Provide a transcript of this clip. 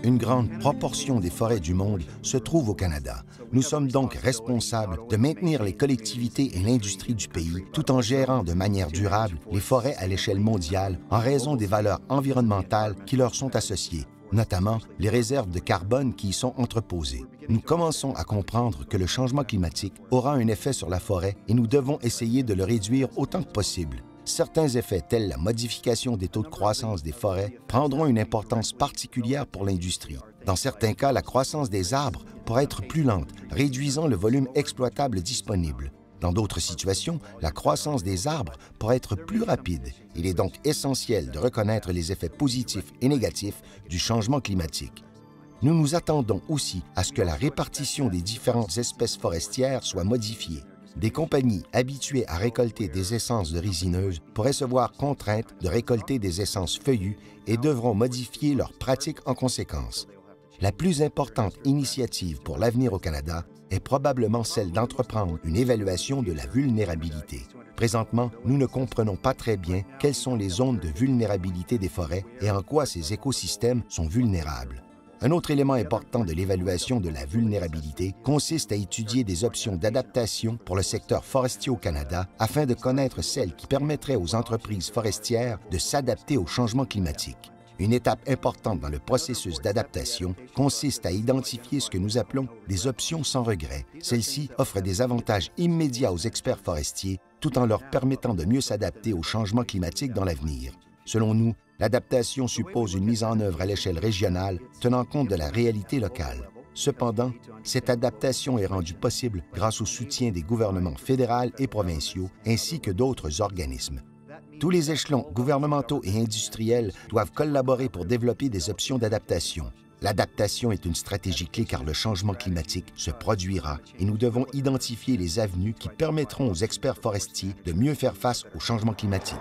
Une grande proportion des forêts du monde se trouve au Canada. Nous sommes donc responsables de maintenir les collectivités et l'industrie du pays tout en gérant de manière durable les forêts à l'échelle mondiale en raison des valeurs environnementales qui leur sont associées, notamment les réserves de carbone qui y sont entreposées. Nous commençons à comprendre que le changement climatique aura un effet sur la forêt et nous devons essayer de le réduire autant que possible. Certains effets, tels la modification des taux de croissance des forêts, prendront une importance particulière pour l'industrie. Dans certains cas, la croissance des arbres pourra être plus lente, réduisant le volume exploitable disponible. Dans d'autres situations, la croissance des arbres pourra être plus rapide. Il est donc essentiel de reconnaître les effets positifs et négatifs du changement climatique. Nous nous attendons aussi à ce que la répartition des différentes espèces forestières soit modifiée. Des compagnies habituées à récolter des essences de résineuses pourraient se voir contraintes de récolter des essences feuillues et devront modifier leurs pratiques en conséquence. La plus importante initiative pour l'avenir au Canada est probablement celle d'entreprendre une évaluation de la vulnérabilité. Présentement, nous ne comprenons pas très bien quelles sont les zones de vulnérabilité des forêts et en quoi ces écosystèmes sont vulnérables. Un autre élément important de l'évaluation de la vulnérabilité consiste à étudier des options d'adaptation pour le secteur forestier au Canada afin de connaître celles qui permettraient aux entreprises forestières de s'adapter au changement climatique. Une étape importante dans le processus d'adaptation consiste à identifier ce que nous appelons des options sans regret. Celles-ci offrent des avantages immédiats aux experts forestiers tout en leur permettant de mieux s'adapter au changement climatique dans l'avenir. Selon nous, l'adaptation suppose une mise en œuvre à l'échelle régionale tenant compte de la réalité locale. Cependant, cette adaptation est rendue possible grâce au soutien des gouvernements fédéral et provinciaux ainsi que d'autres organismes. Tous les échelons gouvernementaux et industriels doivent collaborer pour développer des options d'adaptation. L'adaptation est une stratégie clé car le changement climatique se produira et nous devons identifier les avenues qui permettront aux experts forestiers de mieux faire face au changement climatique.